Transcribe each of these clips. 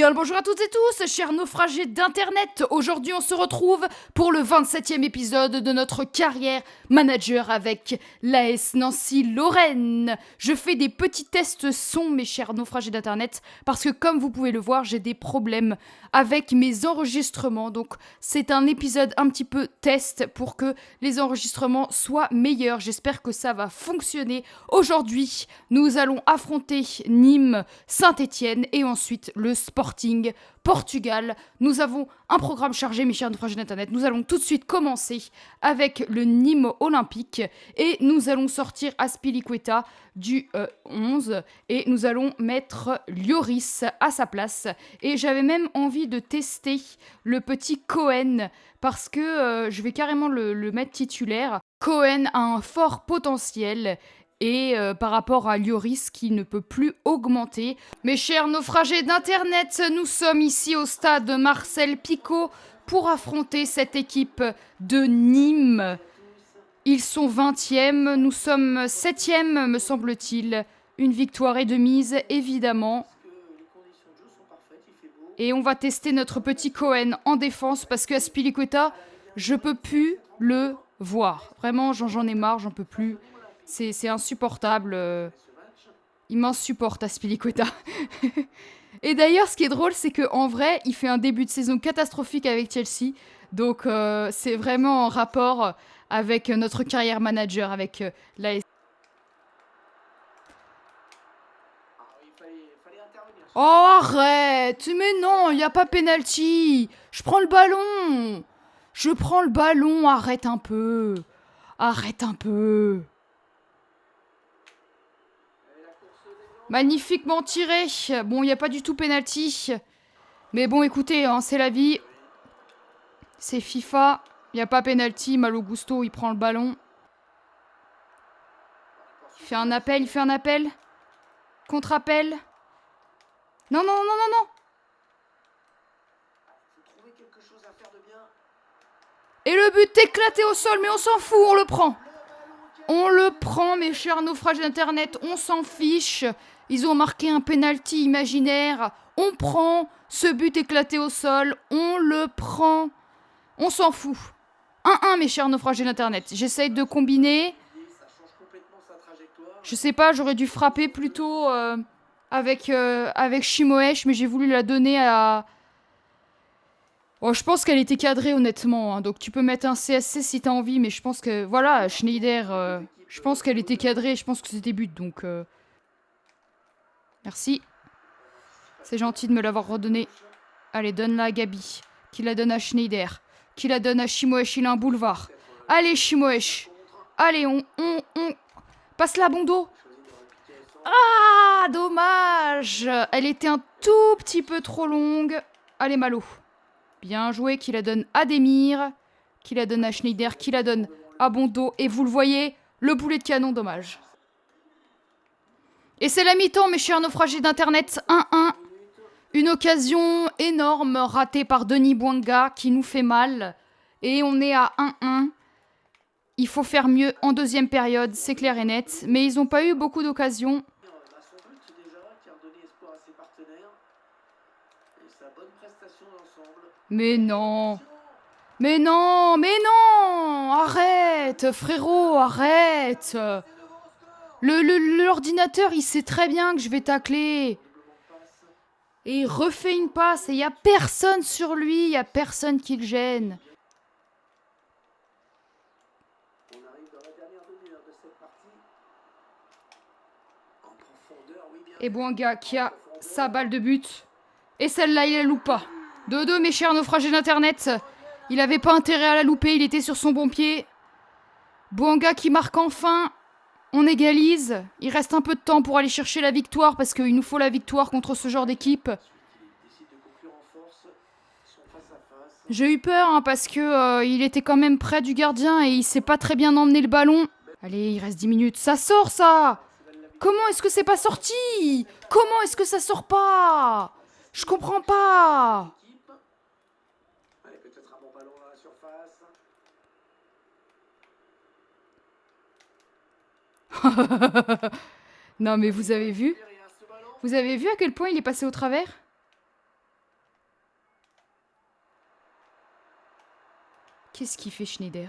Bien le bonjour à toutes et tous, chers naufragés d'internet. Aujourd'hui on se retrouve pour le 27e épisode de notre carrière manager avec l'AS Nancy Lorraine. Je fais des petits tests son, mes chers naufragés d'internet, parce que comme vous pouvez le voir, j'ai des problèmes avec mes enregistrements. Donc c'est un épisode un petit peu test pour que les enregistrements soient meilleurs. J'espère que ça va fonctionner. Aujourd'hui, nous allons affronter Nîmes, Saint-Étienne et ensuite le Sporting Portugal. Nous avons un programme chargé, mes chers naufragés d'internet. Nous allons tout de suite commencer avec le Nîmes Olympique et nous allons sortir Azpilicueta du 11 et nous allons mettre Lloris à sa place. Et j'avais même envie de tester le petit Cohen parce que je vais carrément le mettre titulaire. Cohen a un fort potentiel et par rapport à Lloris qui ne peut plus augmenter. Mes chers naufragés d'internet, nous sommes ici au stade Marcel Picot pour affronter cette équipe de Nîmes. Ils sont 20e, nous sommes 7e me semble-t-il. Une victoire est de mise, évidemment. Et on va tester notre petit Cohen en défense parce que Azpilicueta, je peux plus le voir. Vraiment, j'en ai marre, j'en peux plus. C'est insupportable. Il m'insupporte, Azpilicueta. Et d'ailleurs, ce qui est drôle, c'est qu'en vrai, il fait un début de saison catastrophique avec Chelsea. Donc, c'est vraiment en rapport avec notre carrière manager, avec l'AS. Oh, arrête! Mais non, il n'y a pas penalty! Je prends le ballon! Je prends le ballon, arrête un peu! Arrête un peu! Magnifiquement tiré. Bon, il n'y a pas du tout penalty. Mais bon, écoutez, hein, c'est la vie. C'est FIFA. Il n'y a pas penalty. Malo Gusto, il prend le ballon. Il fait un appel. Contre-appel. Non, non, non, non, non. Et le but éclaté au sol, mais on s'en fout, on le prend. On le prend, mes chers naufragés d'internet, on s'en fiche. Ils ont marqué un penalty imaginaire. On prend ce but éclaté au sol. On le prend. On s'en fout. 1-1, mes chers naufragés d'internet. J'essaye de combiner. Je sais pas, j'aurais dû frapper plutôt avec Shimoesh, mais j'ai voulu la donner à... Oh, je pense qu'elle était cadrée, honnêtement. Hein. Donc tu peux mettre un CSC si t'as envie, mais je pense que... Voilà, Schneider... je pense qu'elle était cadrée, je pense que c'était but, donc... Merci. C'est gentil de me l'avoir redonné. Allez, donne-la à Gabi. Qui la donne à Schneider. Qui la donne à Shimoesh, il a un boulevard. Allez, Shimoesh. Allez, on... Passe-la, Bondo. Ah, dommage. Elle était un tout petit peu trop longue. Allez, Malo. Bien joué, qui la donne à Demir. Qui la donne à Schneider. Qui la donne à Bondo. Et vous le voyez, le boulet de canon, dommage. Et c'est la mi-temps, mes chers naufragés d'internet, 1-1. Une occasion énorme ratée par Denis Bouanga qui nous fait mal. Et on est à 1-1. Il faut faire mieux en deuxième période, c'est clair et net. Mais ils n'ont pas eu beaucoup d'occasions. Mais non. Mais non, mais non. Arrête, frérot, arrête. L'ordinateur, il sait très bien que je vais tacler. Et il refait une passe et il n'y a personne sur lui, il n'y a personne qui le gêne. Et Bouanga qui a sa balle de but. Et celle-là, il la loupe pas. 2-2, mes chers naufragés d'internet. Il avait pas intérêt à la louper, il était sur son bon pied. Bouanga qui marque enfin. On égalise. Il reste un peu de temps pour aller chercher la victoire parce qu'il nous faut la victoire contre ce genre d'équipe. J'ai eu peur hein, parce que il était quand même près du gardien et il sait pas très bien emmener le ballon. Allez, il reste 10 minutes. Ça sort ça! Comment est-ce que c'est pas sorti? Comment est-ce que ça sort pas? Je comprends pas. Non mais vous avez vu? Vous avez vu à quel point il est passé au travers? Qu'est-ce qu'il fait Schneider?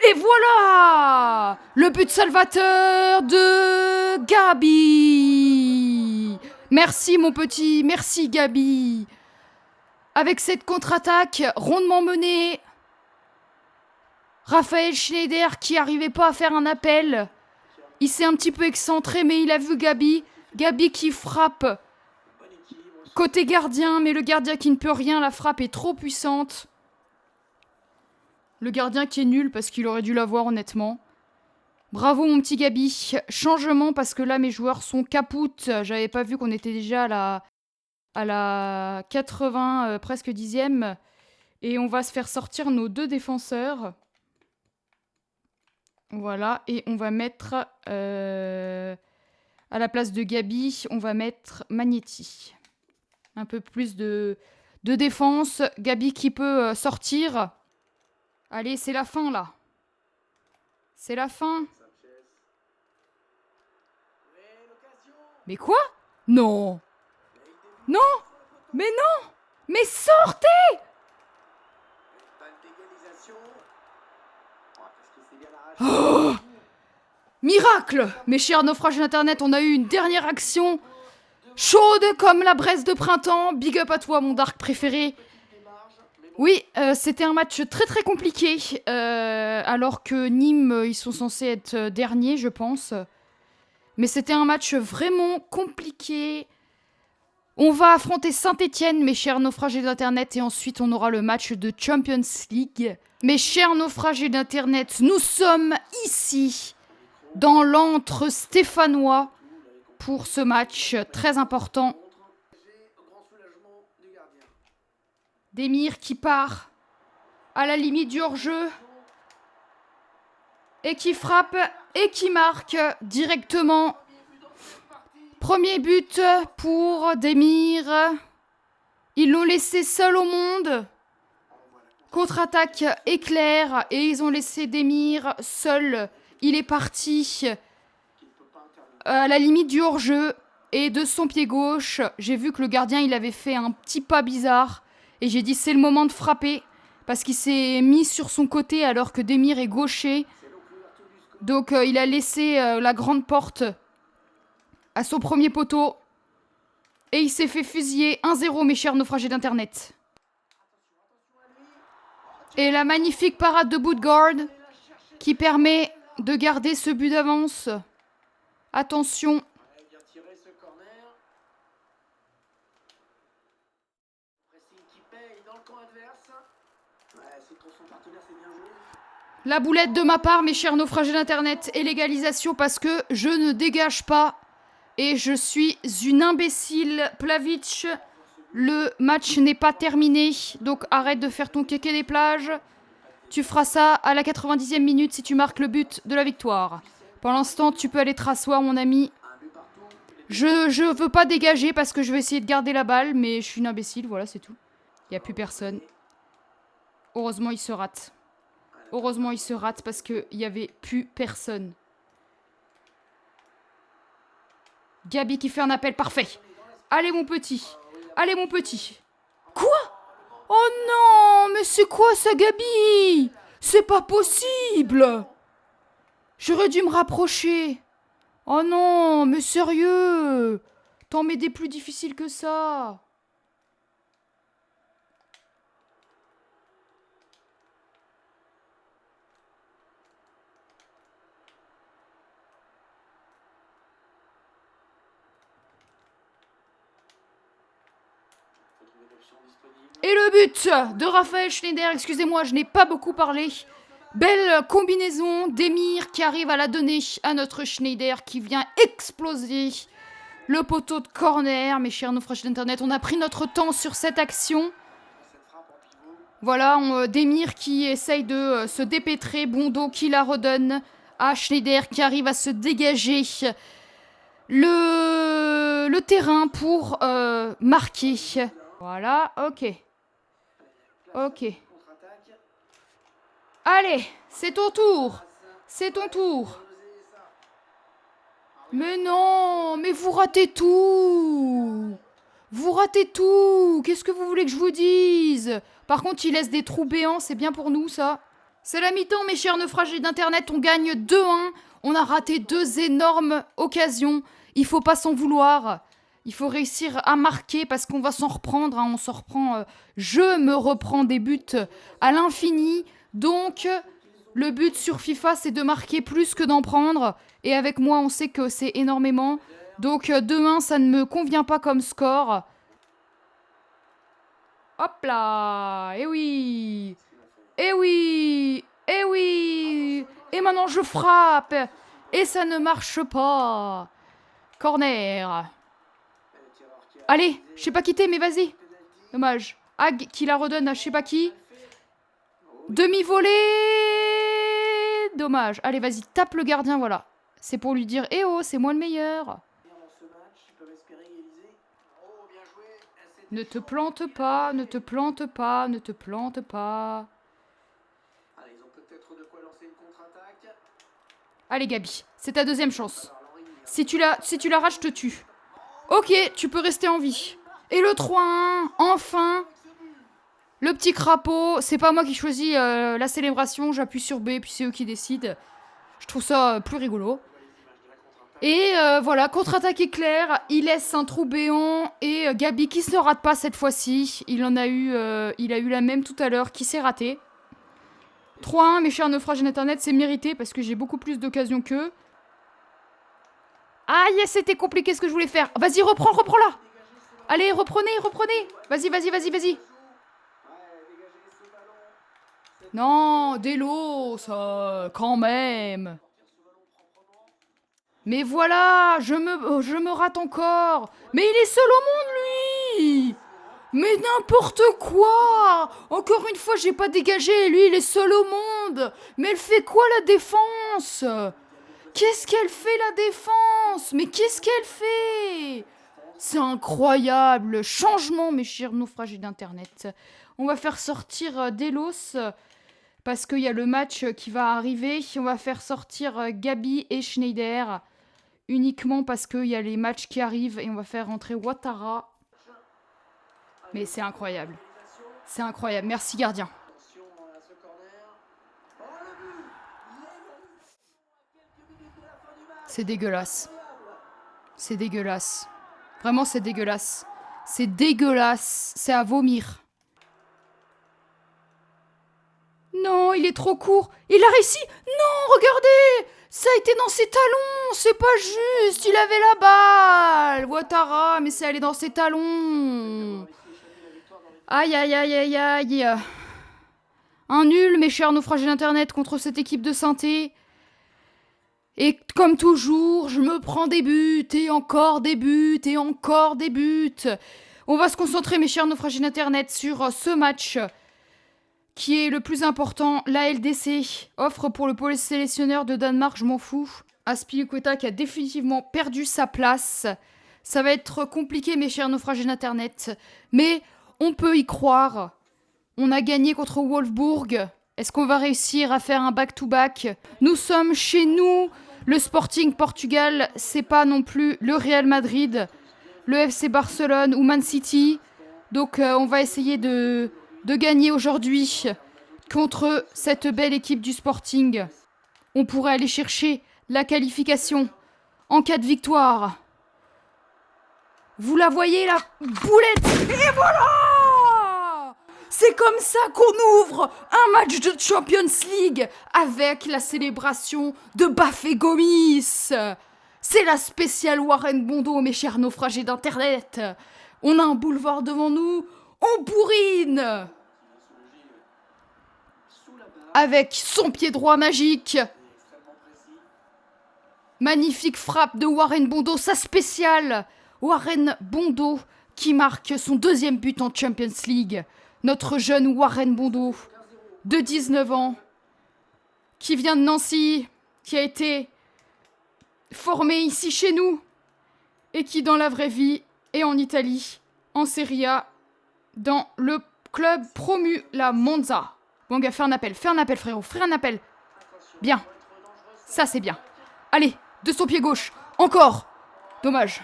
Et voilà! Le but salvateur de Gabi! Merci mon petit, merci Gabi! Avec cette contre-attaque rondement menée, Raphaël Schneider qui n'arrivait pas à faire un appel. Il s'est un petit peu excentré mais il a vu Gabi. Gabi qui frappe côté gardien, mais le gardien qui ne peut rien, la frappe est trop puissante. Le gardien qui est nul parce qu'il aurait dû l'avoir honnêtement. Bravo mon petit Gabi. Changement parce que là mes joueurs sont capoutes. J'avais pas vu qu'on était déjà à la 80, presque 10e. Et on va se faire sortir nos 2 défenseurs. Voilà, et on va mettre à la place de Gabi, on va mettre Magnetti. Un peu plus de défense. Gabi qui peut sortir. Allez, c'est la fin là. C'est la fin. Mais quoi? Non. Non. Mais non. Mais sortez. Oh, miracle. Mes chers naufrages d'internet, on a eu une dernière action chaude comme la braise de printemps. Big up à toi mon dark préféré. Oui, c'était un match très très compliqué, alors que Nîmes, ils sont censés être derniers, je pense. Mais c'était un match vraiment compliqué. On va affronter Saint-Étienne, mes chers naufragés d'Internet, et ensuite on aura le match de Champions League. Mes chers naufragés d'Internet, nous sommes ici, dans l'antre stéphanois, pour ce match très important. Demir qui part à la limite du hors-jeu et qui frappe et qui marque directement. Premier but pour Demir. Ils l'ont laissé seul au monde. Contre-attaque éclair et ils ont laissé Demir seul. Il est parti à la limite du hors-jeu et de son pied gauche, j'ai vu que le gardien il avait fait un petit pas bizarre. Et j'ai dit c'est le moment de frapper parce qu'il s'est mis sur son côté alors que Demir est gaucher. Donc il a laissé la grande porte à son premier poteau. Et il s'est fait fusiller 1-0 mes chers naufragés d'internet. Et la magnifique parade de Boudgard qui permet de garder ce but d'avance. Attention. La boulette de ma part, mes chers naufragés d'internet, et l'égalisation parce que je ne dégage pas. Et je suis une imbécile. Plavic, le match n'est pas terminé. Donc arrête de faire ton kéké des plages. Tu feras ça à la 90e minute si tu marques le but de la victoire. Pour l'instant, tu peux aller te rasseoir, mon ami. Je veux pas dégager parce que je vais essayer de garder la balle, mais je suis une imbécile, voilà, c'est tout. Il n'y a plus personne. Heureusement, il se rate. Heureusement, il se rate parce qu'il n'y avait plus personne. Gabi qui fait un appel parfait. Allez, mon petit. Allez, mon petit. Quoi? Oh non, mais c'est quoi ça, Gabi? C'est pas possible. J'aurais dû me rapprocher. Oh non, mais sérieux. T'en mets des plus difficiles que ça. Et le but de Raphaël Schneider, excusez-moi, je n'ai pas beaucoup parlé. Belle combinaison d'Emir qui arrive à la donner à notre Schneider qui vient exploser le poteau de corner. Mes chers naufragés d'internet, on a pris notre temps sur cette action. Voilà, Demir qui essaye de se dépêtrer, Bondo qui la redonne à Schneider qui arrive à se dégager le terrain pour marquer. Voilà, ok. Ok. Allez, c'est ton tour. C'est ton tour. Mais non, mais vous ratez tout. Vous ratez tout. Qu'est-ce que vous voulez que je vous dise? Par contre, il laisse des trous béants, c'est bien pour nous, ça. C'est la mi-temps, mes chers naufragés d'Internet. On gagne 2-1. On a raté 2 énormes occasions. Il faut pas s'en vouloir. Il faut réussir à marquer parce qu'on va s'en reprendre. Hein. On s'en reprend. Je me reprends des buts à l'infini. Donc, le but sur FIFA, c'est de marquer plus que d'en prendre. Et avec moi, on sait que c'est énormément. Donc 2-1, ça ne me convient pas comme score. Hop là. Eh oui. Eh oui. Eh oui. Et maintenant, je frappe. Et ça ne marche pas. Corner. Allez, je sais pas qui t'es, mais vas-y. Dommage. Hag qui la redonne à je sais pas qui. Demi-volée. Dommage. Allez, vas-y, tape le gardien, voilà. C'est pour lui dire, eh oh, c'est moi le meilleur. Ne te plante pas, ne te plante pas, ne te plante pas. Allez, Gabi, c'est ta deuxième chance. Si tu la rates, je te tue. Ok, tu peux rester en vie. Et le 3-1, enfin. Le petit crapaud, c'est pas moi qui choisis la célébration, j'appuie sur B, puis c'est eux qui décident. Je trouve ça plus rigolo. Et voilà, contre-attaque éclair, il laisse un trou béant et Gabi qui se rate pas cette fois-ci. Il a eu la même tout à l'heure qui s'est raté. 3-1, mes chers naufragés d'Internet, c'est mérité parce que j'ai beaucoup plus d'occasions qu'eux. Aïe, c'était compliqué ce que je voulais faire. Vas-y, reprends-la. Allez, reprenez. Vas-y. Non, Delos, quand même. Mais voilà, je me rate encore. Mais il est seul au monde, lui. Mais n'importe quoi. Encore une fois, j'ai pas dégagé. Lui, il est seul au monde. Mais elle fait quoi, la défense? Qu'est-ce qu'elle fait, la défense? Mais qu'est-ce qu'elle fait? C'est incroyable. Changement, mes chers naufragés d'Internet. On va faire sortir Delos parce qu'il y a le match qui va arriver. On va faire sortir Gabi et Schneider uniquement parce qu'il y a les matchs qui arrivent et on va faire rentrer Ouattara. Mais c'est incroyable. C'est incroyable. Merci, gardien. C'est dégueulasse. C'est dégueulasse. Vraiment, c'est dégueulasse. C'est dégueulasse. C'est à vomir. Non, il est trop court. Il a réussi. Non, regardez. Ça a été dans ses talons. C'est pas juste. Il avait la balle. Ouattara, mais c'est allé dans ses talons. Aïe. Un nul, mes chers naufragés d'Internet, contre cette équipe de Saint-Étienne. Et comme toujours, je me prends des buts, et encore des buts, et encore des buts. On va se concentrer, mes chers naufragés d'Internet, sur ce match qui est le plus important. La LDC offre pour le pôle sélectionneur de Danemark, je m'en fous. Azpilicueta qui a définitivement perdu sa place. Ça va être compliqué, mes chers naufragés d'Internet. Mais on peut y croire. On a gagné contre Wolfsburg. Est-ce qu'on va réussir à faire un back-to-back? Nous sommes chez nous. Le Sporting Portugal, c'est pas non plus le Real Madrid, le FC Barcelone ou Man City. Donc on va essayer de gagner aujourd'hui contre cette belle équipe du Sporting. On pourrait aller chercher la qualification en cas de victoire. Vous la voyez, la boulette? Et voilà! C'est comme ça qu'on ouvre un match de Champions League avec la célébration de Bafé Gomis. C'est la spéciale Warren Bondo, mes chers naufragés d'Internet. On a un boulevard devant nous, on bourrine avec son pied droit magique. Magnifique frappe de Warren Bondo, sa spéciale. Warren Bondo qui marque son deuxième but en Champions League. Notre jeune Warren Bondo, de 19 ans, qui vient de Nancy, qui a été formé ici chez nous, et qui dans la vraie vie est en Italie, en Serie A, dans le club promu, la Monza. Bon gars, fais un appel frérot, fais un appel. Bien, ça c'est bien. Allez, de son pied gauche, encore. Dommage.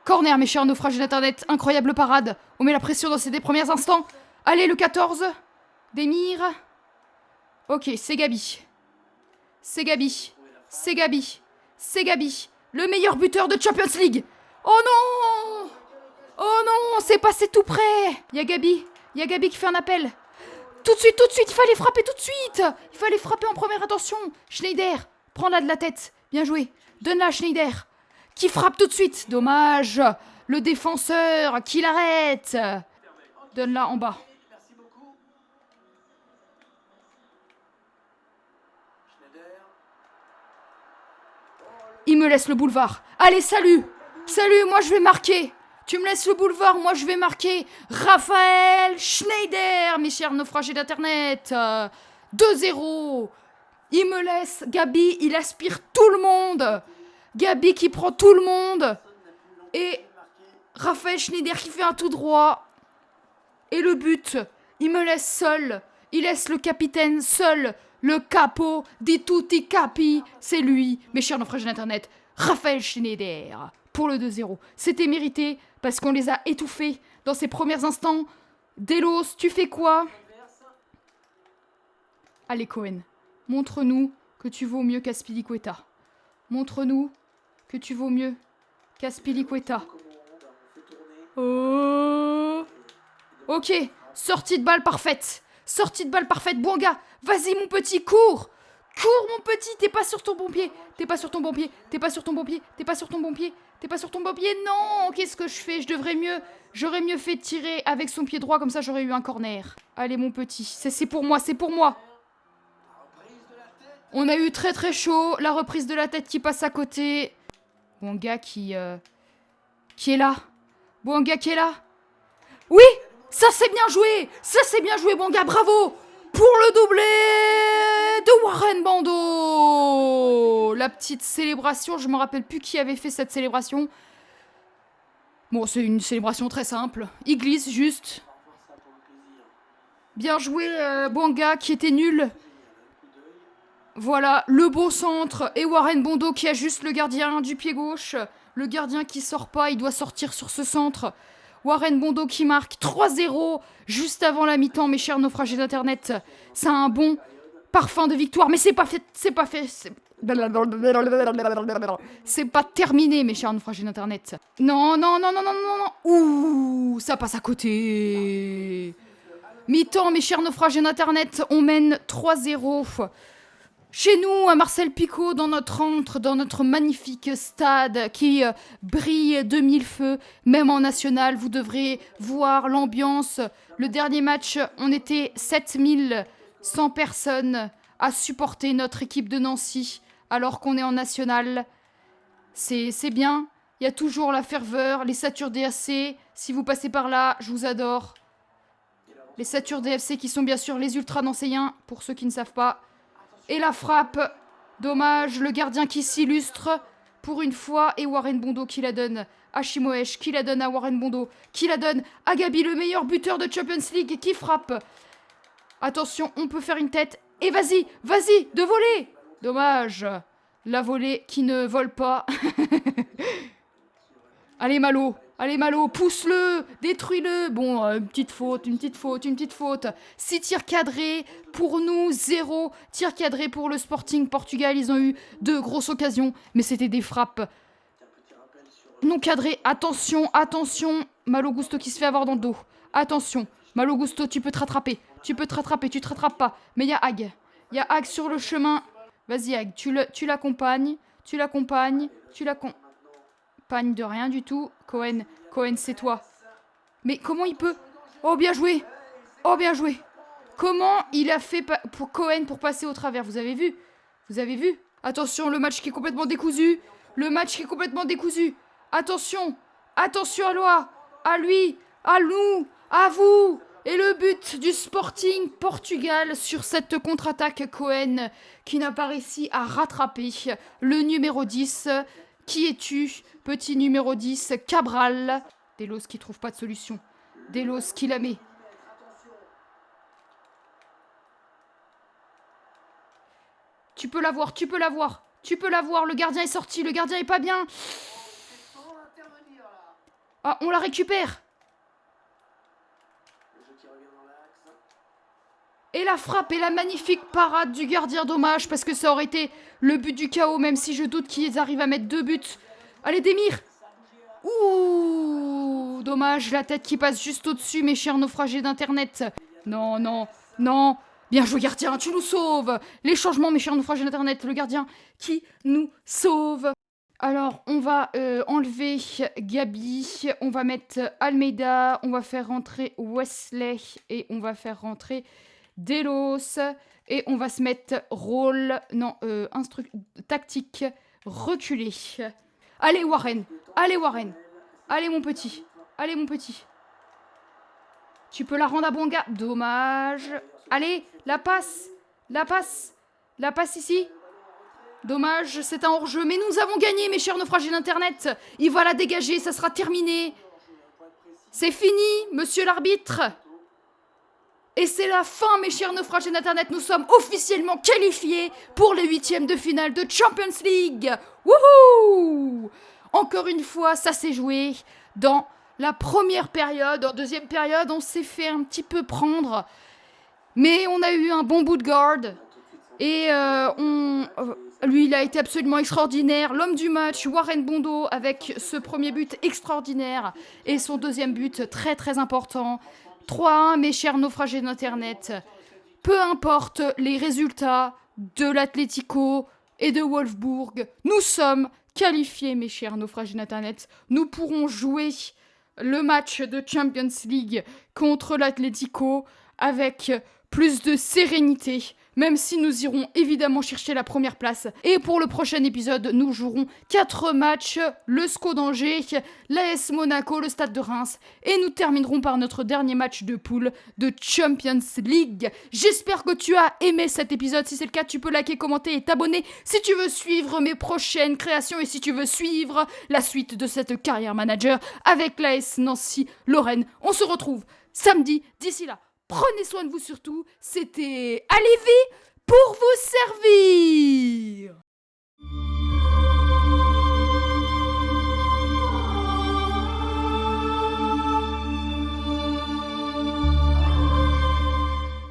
Corner, mes chers naufragés d'internet. Incroyable parade. On met la pression dans ces premiers instants. Allez, le 14. Demir. Ok, c'est Gabi. C'est Gabi. C'est Gabi. C'est Gabi. Le meilleur buteur de Champions League. Oh non! Oh non, c'est passé tout près. Il y a Gabi. Il y a Gabi qui fait un appel. Tout de suite, il fallait frapper tout de suite. Il fallait frapper en première attention. Schneider, prends-la de la tête. Bien joué. Donne-la à Schneider. Qui frappe tout de suite. Dommage. Le défenseur qui l'arrête. Donne-la en bas. Il me laisse le boulevard. Allez, salut. Salut, moi je vais marquer. Tu me laisses le boulevard, moi je vais marquer. Raphaël Schneider, mes chers naufragés d'internet. 2-0. Il me laisse. Gabi, il aspire tout le monde. Gabi qui prend tout le monde. Et Raphaël Schneider qui fait un tout droit. Et le but, il me laisse seul. Il laisse le capitaine seul. Le capo di tutti capi. C'est lui, mes chers naufragés d'internet. Raphaël Schneider. Pour le 2-0. C'était mérité parce qu'on les a étouffés dans ces premiers instants. Delos, tu fais quoi? Allez, Cohen, montre-nous que tu vaux mieux qu'Aspilicueta. Montre-nous que tu vaux mieux qu'Aspilicueta. Oh. Ok, sortie de balle parfaite. Sortie de balle parfaite. Bouanga, vas-y mon petit, cours. Cours mon petit, t'es pas sur ton bon pied. T'es pas sur ton bon pied. T'es pas sur ton bon pied. T'es pas sur ton bon pied. T'es pas sur ton bon pied. Non, qu'est-ce que je fais? J'aurais mieux fait tirer avec son pied droit, comme ça j'aurais eu un corner. Allez mon petit, c'est pour moi, c'est pour moi. On a eu très très chaud. La reprise de la tête qui passe à côté. Bouanga qui est là. Bouanga qui est là. Oui, ça c'est bien joué. Ça c'est bien joué Bouanga, bravo. Pour le doublé de Warren Bando. La petite célébration, je me rappelle plus qui avait fait cette célébration. Bon, c'est une célébration très simple. Il glisse juste. Bien joué Bouanga qui était nul. Voilà, le beau centre et Warren Bando qui ajuste le gardien du pied gauche. Le gardien qui sort pas, il doit sortir sur ce centre. Warren Bando qui marque 3-0 juste avant la mi-temps, mes chers naufragés d'internet. Ça a un bon parfum de victoire, mais c'est pas fait, c'est pas terminé, mes chers naufragés d'internet. Non. Ouh, ça passe à côté. Mi-temps, mes chers naufragés d'internet, on mène 3-0. Chez nous, à Marcel Picot, dans notre magnifique stade qui brille de mille feux, même en national, vous devrez voir l'ambiance. Le dernier match, on était 7100 personnes à supporter notre équipe de Nancy, alors qu'on est en national. C'est bien, il y a toujours la ferveur, les Satur DFC, si vous passez par là, je vous adore. Les Satur DFC qui sont bien sûr les ultras nancéens, pour ceux qui ne savent pas. Et la frappe, dommage, le gardien qui s'illustre pour une fois, et Warren Bando qui la donne à Shimoesh, qui la donne à Warren Bando, qui la donne à Gabi, le meilleur buteur de Champions League, qui frappe. Attention, on peut faire une tête, et vas-y, de voler. Dommage, la volée qui ne vole pas. Allez Malo, pousse-le, détruis-le. Bon, une petite faute. 6 tirs cadrés pour nous, 0 tirs cadrés pour le Sporting Portugal. Ils ont eu 2 grosses occasions, mais c'était des frappes non cadrées. Attention, Malo Gusto qui se fait avoir dans le dos. Attention, Malo Gusto, tu peux te rattraper. Tu te rattrapes pas. Mais il y a Hag. Sur le chemin. Vas-y Hag, tu l'accompagnes. De rien du tout. Cohen, c'est toi. Mais comment il peut... Oh, bien joué. Comment il a fait pour Cohen pour passer au travers? Vous avez vu? Attention, le match qui est complètement décousu. Attention à Loa. À lui. À nous. À vous. Et le but du Sporting Portugal sur cette contre-attaque. Cohen qui n'a pas réussi à rattraper le numéro 10. Qui es-tu, petit numéro 10, Cabral? Delos qui trouve pas de solution. Delos qui la met. Tu peux l'avoir. Le gardien est sorti, le gardien est pas bien. Ah, on la récupère. Et la frappe et la magnifique parade du gardien, dommage, parce que ça aurait été le but du chaos, même si je doute qu'ils arrivent à mettre 2 buts. Allez, Demir. Ouh, dommage, la tête qui passe juste au-dessus, mes chers naufragés d'internet. Non, non, non. Bien joué, gardien, tu nous sauves. Les changements, mes chers naufragés d'internet, le gardien qui nous sauve. Alors, on va enlever Gabi, on va mettre Almeida, on va faire rentrer Wesley et on va faire rentrer Delos et on va se mettre rôle, non, tactique reculé. Allez Warren, allez Warren, allez mon petit, allez mon petit. Tu peux la rendre à Bonga, dommage. Allez, la passe ici. Dommage, c'est un hors-jeu, mais nous avons gagné, mes chers naufragés d'internet. Il va la dégager, ça sera terminé. C'est fini, monsieur l'arbitre. Et c'est la fin, mes chers naufragés d'internet. Nous sommes officiellement qualifiés pour les 8e de finale de Champions League. Wouhou! Encore une fois, ça s'est joué dans la première période. En deuxième période, on s'est fait un petit peu prendre. Mais on a eu un bon bout de garde. Et lui, il a été absolument extraordinaire. L'homme du match, Warren Bondo, avec ce premier but extraordinaire. Et son deuxième but, très très important. 3-1, mes chers naufragés d'Internet. Peu importe les résultats de l'Atlético et de Wolfsburg, nous sommes qualifiés, mes chers naufragés d'Internet. Nous pourrons jouer le match de Champions League contre l'Atlético avec plus de sérénité, même si nous irons évidemment chercher la première place. Et pour le prochain épisode, nous jouerons 4 matchs, le SCO d'Angers, l'AS Monaco, le Stade de Reims, et nous terminerons par notre dernier match de poule de Champions League. J'espère que tu as aimé cet épisode. Si c'est le cas, tu peux liker, commenter et t'abonner si tu veux suivre mes prochaines créations et si tu veux suivre la suite de cette carrière manager avec l'AS Nancy Lorraine. On se retrouve samedi. D'ici là, prenez soin de vous surtout. C'était Alévi pour vous servir.